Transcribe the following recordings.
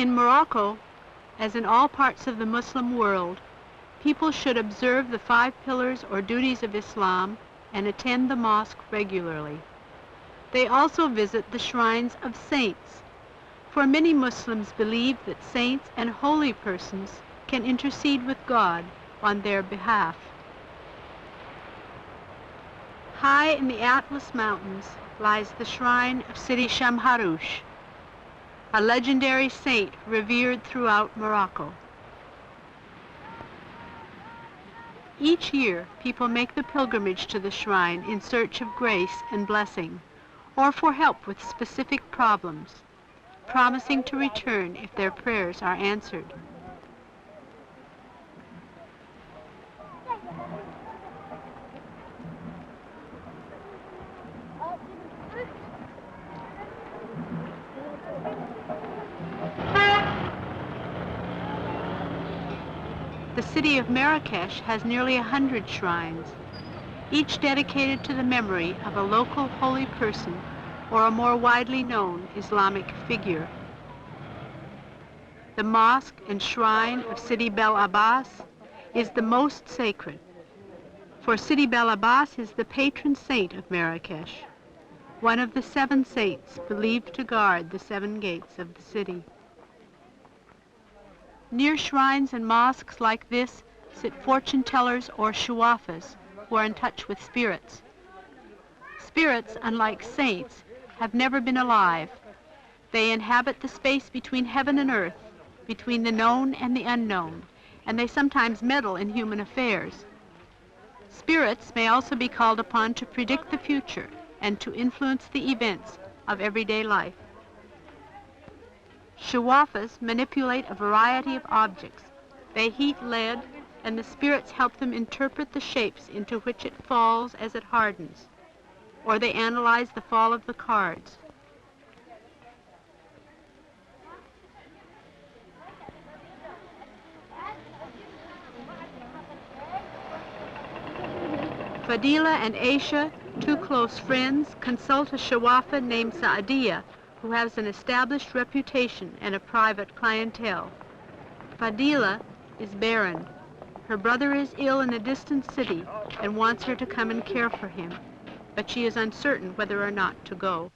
In Morocco, as in all parts of the Muslim world, people should observe the 5 pillars or duties of Islam and attend the mosque regularly. They also visit the shrines of saints, for many Muslims believe that saints and holy persons can intercede with God on their behalf. High in the Atlas Mountains lies the shrine of Sidi Shamharush, a legendary saint revered throughout Morocco. Each year, people make the pilgrimage to the shrine in search of grace and blessing, or for help with specific problems, promising to return if their prayers are answered. The city of Marrakech has nearly 100 shrines, each dedicated to the memory of a local holy person or a more widely known Islamic figure. The mosque and shrine of Sidi Bel Abbas is the most sacred, for Sidi Bel Abbas is the patron saint of Marrakech, one of the 7 saints believed to guard the 7 gates of the city. Near shrines and mosques like this sit fortune-tellers or shuwafas who are in touch with spirits. Spirits, unlike saints, have never been alive. They inhabit the space between heaven and earth, between the known and the unknown, and they sometimes meddle in human affairs. Spirits may also be called upon to predict the future and to influence the events of everyday life. Shuwafas manipulate a variety of objects. They heat lead, and the spirits help them interpret the shapes into which it falls as it hardens, or they analyze the fall of the cards. Fadila and Aisha, 2 close friends, consult a Shuwafa named Saadiya, who has an established reputation and a private clientele. Fadila is barren. Her brother is ill in a distant city and wants her to come and care for him, but she is uncertain whether or not to go.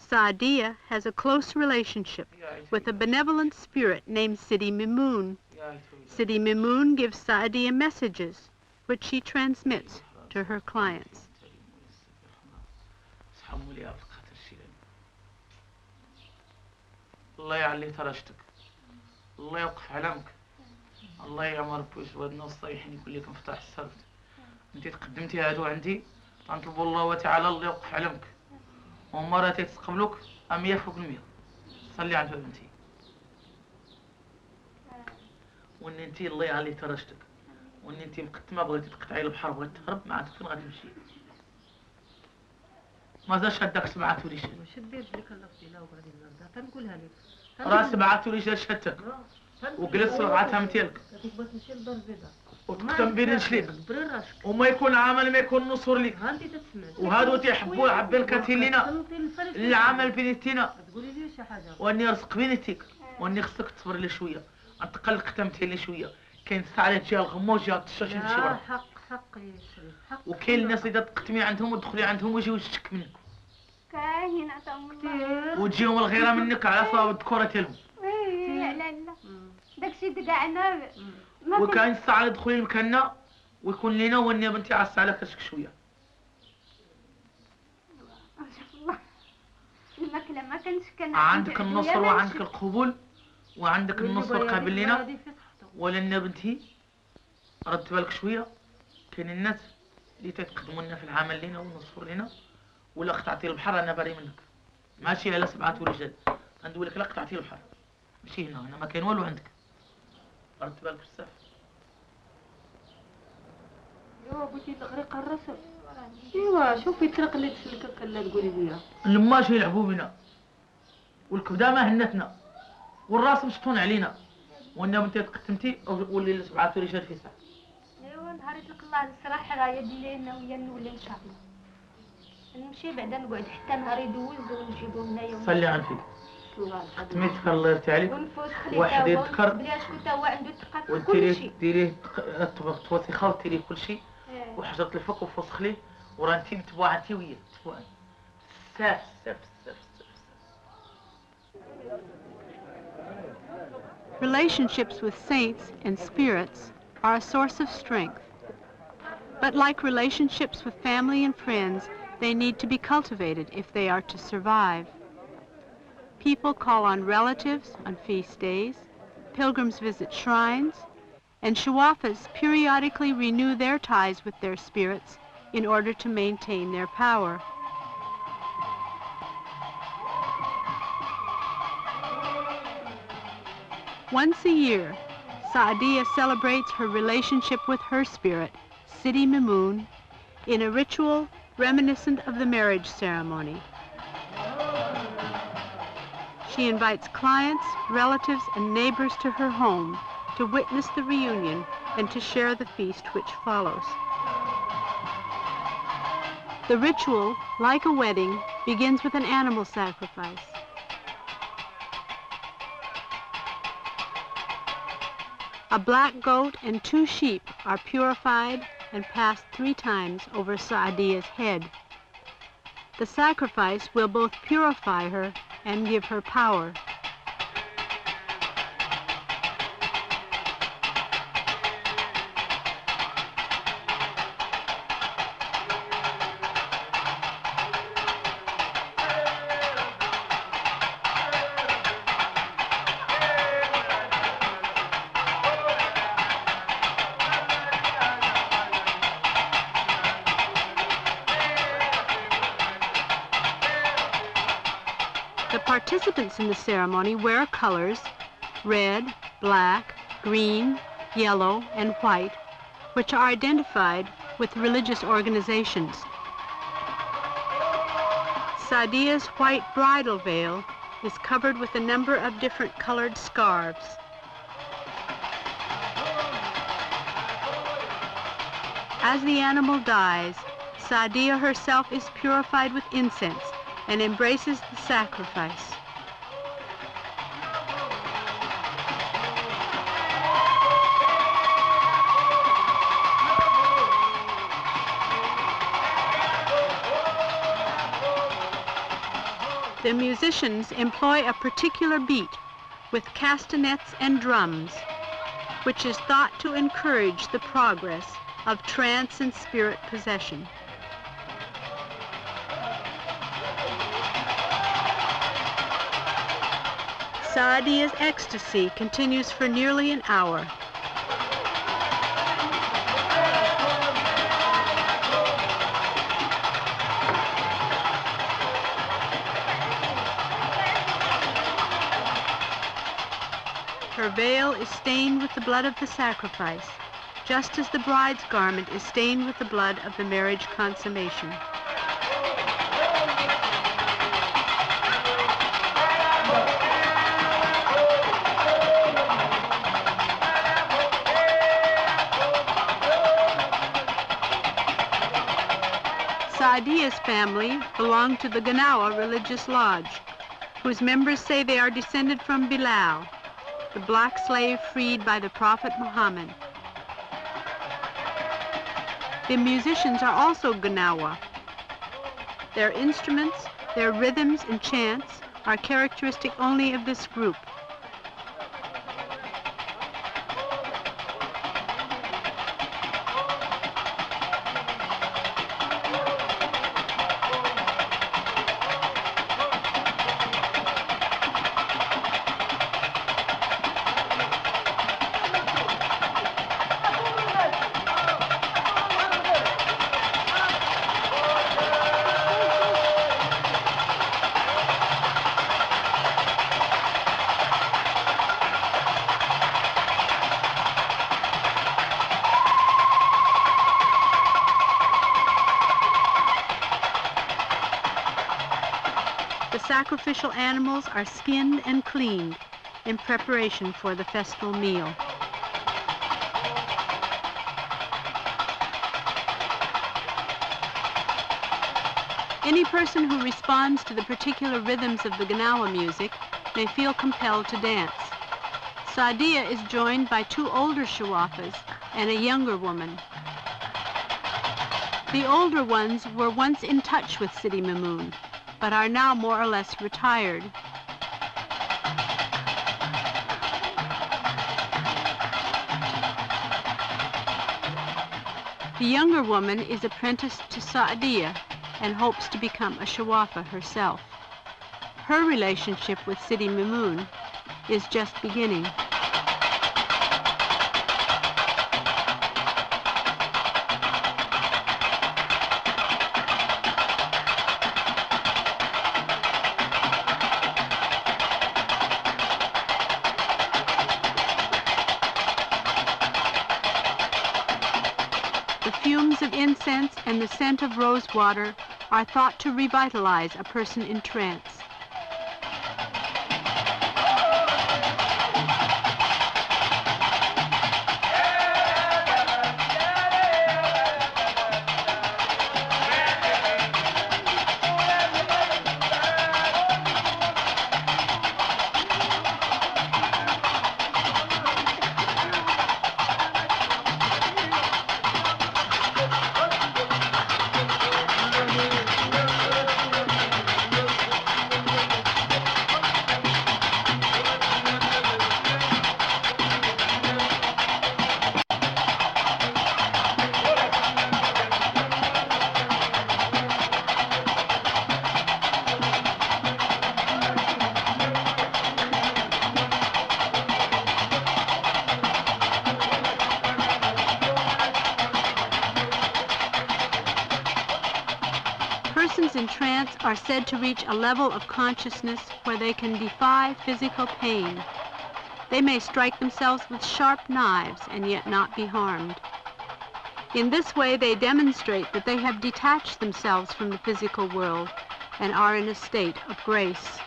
Saadiya has a close relationship with a benevolent spirit named Sidi Mimoun. Sidi Mimoun gives Saadiya messages, which she transmits to her clients. الله يعلي ترشتك، الله يوقف علمك، الله يعمر بوش ودنا الصيحين يقول لكم فتح السرد. انت تقدمتي هادو عندي تنطلب الله وتعالى الله يوقف علمك، ومرة تتقبلوك 100%. صلي على بنتي. وان انت الله يعلي ترشتك، وان انت مقدمه بغيتي تقطعي البحر بغيتي تهرب ما عرفتي فين غتمشي. مازال شدك سمعت ولي شد. شديت لك اللفظ لا وغادي نرجع تنقولها لك. راس سمعت ولي شدتك. وجلس ربعتها متيلك. تبغى تمشي لدار البيضاء. وتكتم بين رجليك. وما يكون عمل ما يكون نصر لك. ها انت تسمع. وهادو تيحبوا عبين كاتيلينا. العمل بينتينا. تقولي لي شي حاجه. واني رزق بينتيك. واني خصك تصبر لي شويه. انتقل قدمتي لي شويه. كاين الساعه اللي تجي الغمه وجهه الطشاش يمشي برا. حق يا شريف حق. وكاين الناس اللي تقتمي عندهم وتدخلي عندهم ويجيو يشتك منك. كاين عطاهم الله. وتجيهم الغيره منك على صواب الذكوره ديالهم. لا لا لا داكشي دكاعنا. وكاين الساعه اللي تدخلي لمكاننا ويكون لينا واني بنتي عس على كرشك شويه. الله الماكله ما كانش كان عندك النصر وعندك القبول وعندك النصر قابل لينا. ولنا بنتي رد بالك شويه كاين الناس اللي تيتقدموا لنا في العمل لينا والنصر لينا ولا قطعتي البحر انا بري منك ماشي على 7 رجال غندوي لك لا قطعتي البحر ماشي هنا ما كاين والو عندك رد بالك بزاف. ايوا بغيتي تغرق الرسل. ايوا شوفي الطريق اللي تسلكك لا تقولي لي. الماش يلعبوا بنا والكبده ما هنتنا والراس مشطون علينا وانا بنتي تقدمتي ولي 7 رجال في ساعه. ايوا نهار يطلق الله الصراحه راه يدي لنا ويا نولي ان شاء الله نمشي بعدا نقعد حتى نهار يدوز ونجيبو هنايا. صلي على النبي. ختمي الله يرضي عليك. ونفوس واحد يذكر بلا شكون تا هو عنده الثقة في كل وديريه شيء. ديريه توثيقه وديريه كل شيء وحجرة الفك وفوسخ ليه وراه انتي متبوعه انتي وياه تبوعا بزاف بزاف بزاف بزاف. Relationships with saints and spirits are a source of strength. But like relationships with family and friends, they need to be cultivated if they are to survive. People call on relatives on feast days, pilgrims visit shrines, and shawafas periodically renew their ties with their spirits in order to maintain their power. Once a year, Saadiya celebrates her relationship with her spirit, Sidi Mamoon, in a ritual reminiscent of the marriage ceremony. She invites clients, relatives, and neighbors to her home to witness the reunion and to share the feast which follows. The ritual, like a wedding, begins with an animal sacrifice. A black goat and 2 sheep are purified and passed 3 times over Saadiya's head. The sacrifice will both purify her and give her power. The participants in the ceremony wear colors, red, black, green, yellow, and white, which are identified with religious organizations. Saadiya's white bridal veil is covered with a number of different colored scarves. As the animal dies, Saadiya herself is purified with incense and embraces the sacrifice. The musicians employ a particular beat with castanets and drums, which is thought to encourage the progress of trance and spirit possession. Saadiya's ecstasy continues for nearly an hour. Her veil is stained with the blood of the sacrifice, just as the bride's garment is stained with the blood of the marriage consummation. Saadiya's family belong to the Ganawa religious lodge, whose members say they are descended from Bilal, the black slave freed by the Prophet Muhammad. The musicians are also Ganawa. Their instruments, their rhythms and chants are characteristic only of this group. Sacrificial animals are skinned and cleaned in preparation for the festal meal. Any person who responds to the particular rhythms of the Ganawa music may feel compelled to dance. Saadia is joined by 2 older Shawafas and a younger woman. The older ones were once in touch with Sidi Mamoun, but are now more or less retired. The younger woman is apprenticed to Saadia and hopes to become a Shawafa herself. Her relationship with Sidi Mamoun is just beginning. The fumes of incense and the scent of rose water are thought to revitalize a person in trance. Persons in trance are said to reach a level of consciousness where they can defy physical pain. They may strike themselves with sharp knives and yet not be harmed. In this way, they demonstrate that they have detached themselves from the physical world and are in a state of grace.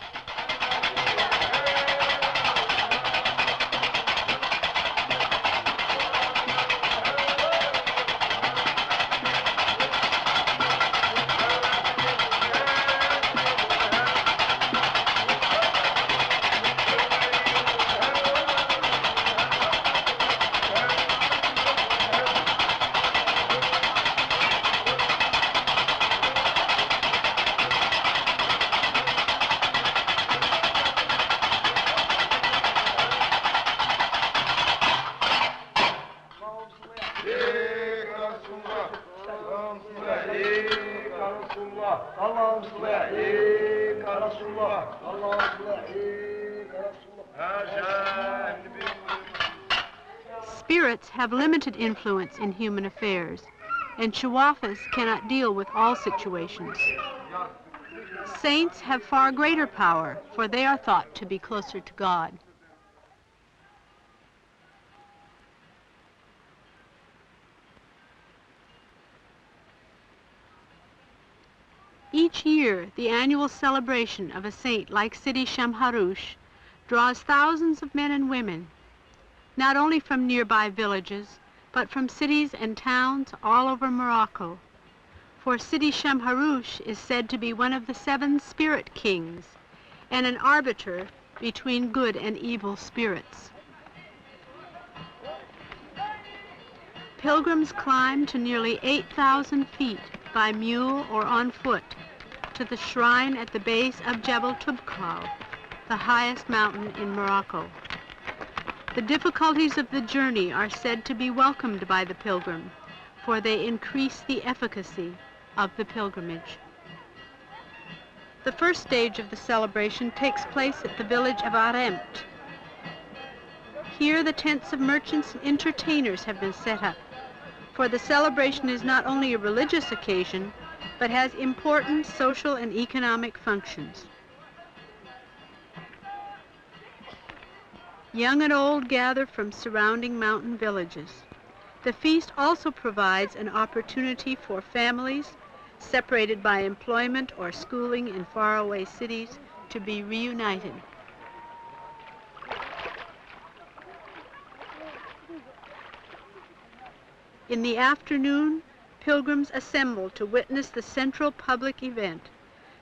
Spirits have limited influence in human affairs, and Shawafas cannot deal with all situations. Saints have far greater power, for they are thought to be closer to God. Each year, the annual celebration of a saint like Sidi Shamharush draws thousands of men and women, not only from nearby villages, but from cities and towns all over Morocco. For Sidi Shamharush is said to be one of the 7 spirit kings and an arbiter between good and evil spirits. Pilgrims climb to nearly 8,000 feet by mule or on foot to the shrine at the base of Jebel Toubkal, the highest mountain in Morocco. The difficulties of the journey are said to be welcomed by the pilgrim, for they increase the efficacy of the pilgrimage. The first stage of the celebration takes place at the village of Aremt. Here the tents of merchants and entertainers have been set up, for the celebration is not only a religious occasion, but has important social and economic functions. Young and old gather from surrounding mountain villages. The feast also provides an opportunity for families separated by employment or schooling in faraway cities to be reunited. In the afternoon, pilgrims assemble to witness the central public event,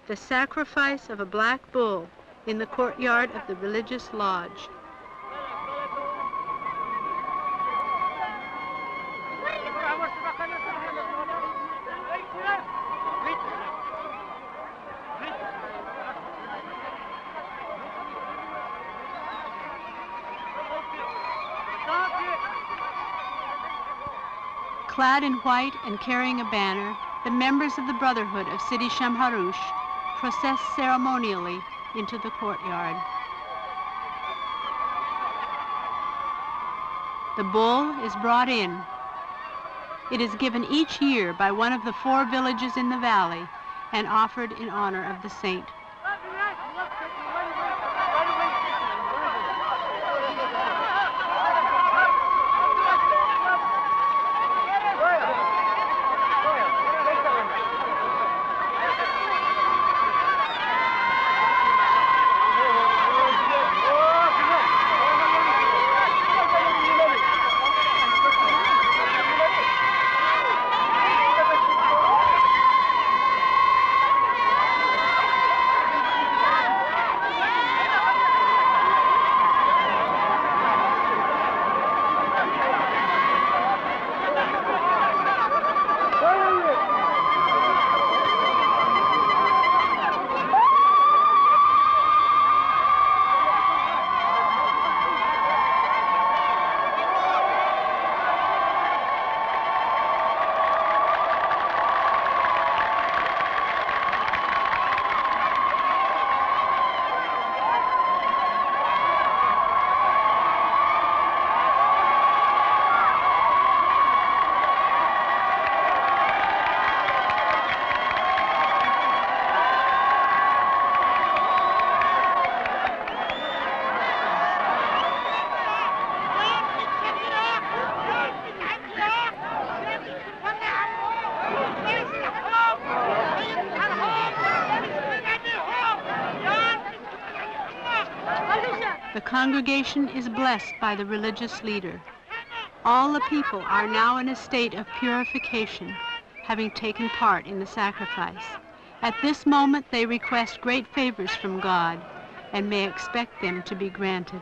the sacrifice of a black bull in the courtyard of the religious lodge. Clad in white and carrying a banner, the members of the Brotherhood of Sidi Shamharush process ceremonially into the courtyard. The bull is brought in. It is given each year by one of the 4 villages in the valley and offered in honor of the saint. The congregation is blessed by the religious leader. All the people are now in a state of purification, having taken part in the sacrifice. At this moment they request great favors from God and may expect them to be granted.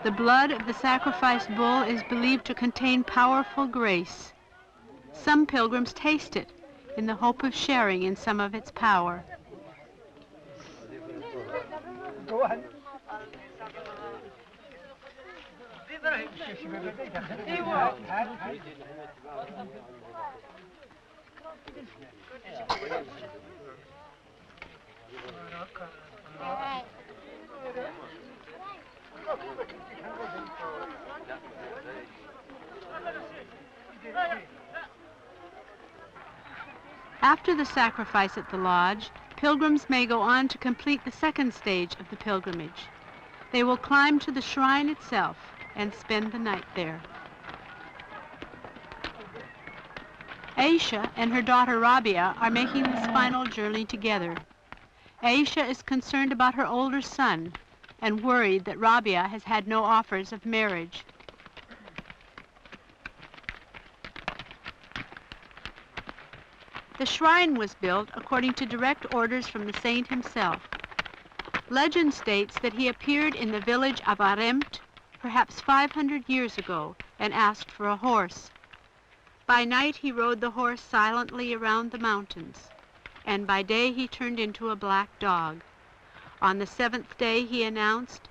The blood of the sacrificed bull is believed to contain powerful grace. Some pilgrims taste it in the hope of sharing in some of its power. After the sacrifice at the lodge, pilgrims may go on to complete the second stage of the pilgrimage. They will climb to the shrine itself and spend the night there. Aisha and her daughter Rabia are making this final journey together. Aisha is concerned about her older son and worried that Rabia has had no offers of marriage. The shrine was built according to direct orders from the saint himself. Legend states that he appeared in the village of Aremt perhaps 500 years ago and asked for a horse. By night he rode the horse silently around the mountains, and by day he turned into a black dog. On the 7th day he announced,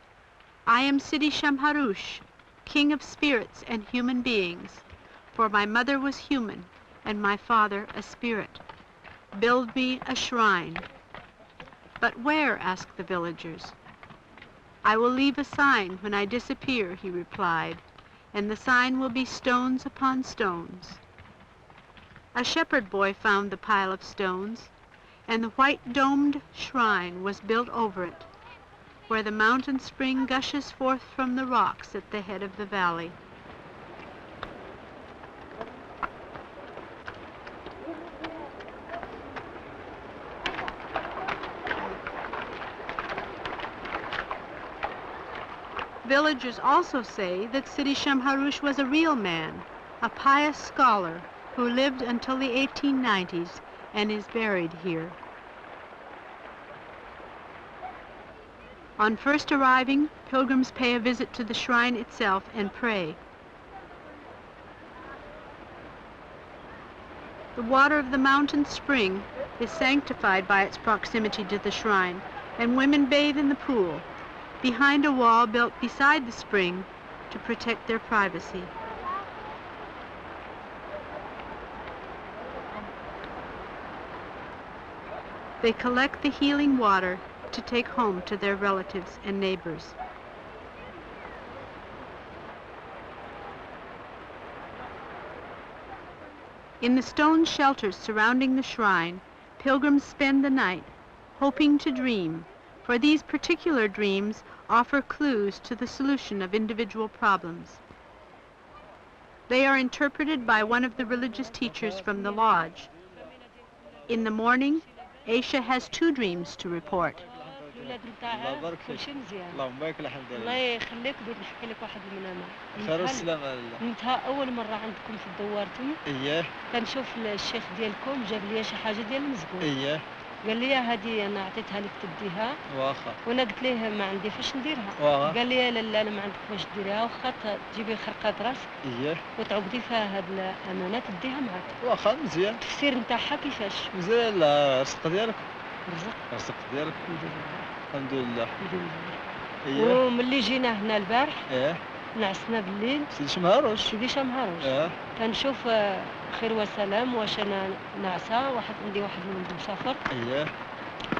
"I am Sidi Shamharush, king of spirits and human beings, for my mother was human and my father a spirit. Build me a shrine." "But where?" asked the villagers. "I will leave a sign when I disappear," he replied, "and the sign will be stones upon stones." A shepherd boy found the pile of stones. and the white domed shrine was built over it, where the mountain spring gushes forth from the rocks at the head of the valley. Villagers also say that Sidi Shamharush was a real man, a pious scholar who lived until the 1890s and is buried here. On first arriving, pilgrims pay a visit to the shrine itself and pray. The water of the mountain spring is sanctified by its proximity to the shrine, and women bathe in the pool, behind a wall built beside the spring to protect their privacy. They collect the healing water to take home to their relatives and neighbors. In the stone shelters surrounding the shrine, pilgrims spend the night hoping to dream, for these particular dreams offer clues to the solution of individual problems. They are interpreted by one of the religious teachers from the lodge. In the morning, Aisha has 2 dreams to report. الله يبارك فيك. اللهم بارك الحمد لله. الله يخليك بدي نحكي لك واحد المنامة. خير والسلامة لله. نتها أول مرة عندكم في الدوارتي. إيه. كنشوف الشيخ ديالكم جاب لي شي حاجة ديال المزقوق. إيه. قال لي هذه أنا عطيتها لك تديها. واخا. وأنا قلت ليه ما عندي فاش نديرها. واخا. قال لي لا أنا ما عندك فاش ديريها واخا تجيبي خرقات راسك. إيه. وتعقدي فيها هاد الأمانة تديها معك. واخا مزيان. التفسير نتاعها كيفاش؟ مزيان الرزق ديالك. الرزق ديالك. الحمد لله. إيه. وملي جينا هنا البارح إيه نعسنا بالليل سيدي شمهاروش كنشوف خير وسلام واش انا نعسه عندي واحد الولد مسافر اييه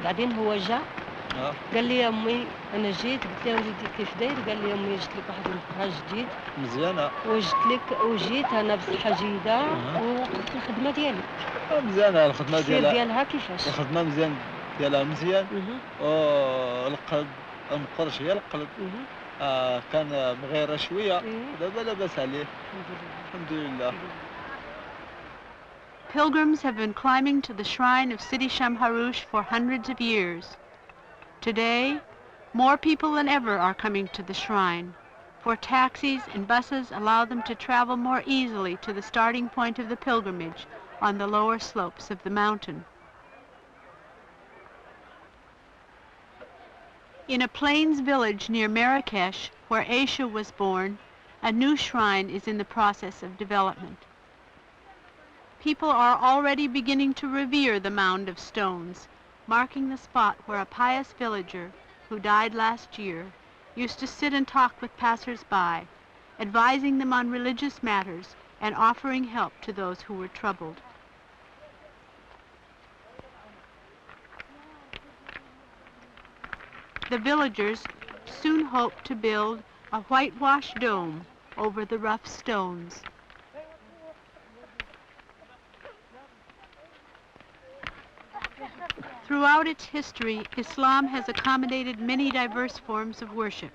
بعدين هو جا قال لي يا امي انا جيت قلت له وليدي كيف داير قال لي يا امي جبت لك واحد المقهى جديد مزيانه وجيت انا بصحه جيده وقلت الخدمه ديالي مزيانه الخدمه ديالها كيفاش الخدمه مزيان ديالها مزيان والقلب المقرش هي القلب كان مغيره شويه دابا لاباس عليه الحمد لله. Pilgrims have been climbing to the shrine of Sidi Shamharush for hundreds of years. Today, more people than ever are coming to the shrine, for taxis and buses allow them to travel more easily to the starting point of the pilgrimage on the lower slopes of the mountain. In a plains village near Marrakech, where Aisha was born, a new shrine is in the process of development. People are already beginning to revere the mound of stones, marking the spot where a pious villager, who died last year, used to sit and talk with passers-by, advising them on religious matters and offering help to those who were troubled. The villagers soon hope to build a whitewashed dome over the rough stones. Throughout its history, Islam has accommodated many diverse forms of worship.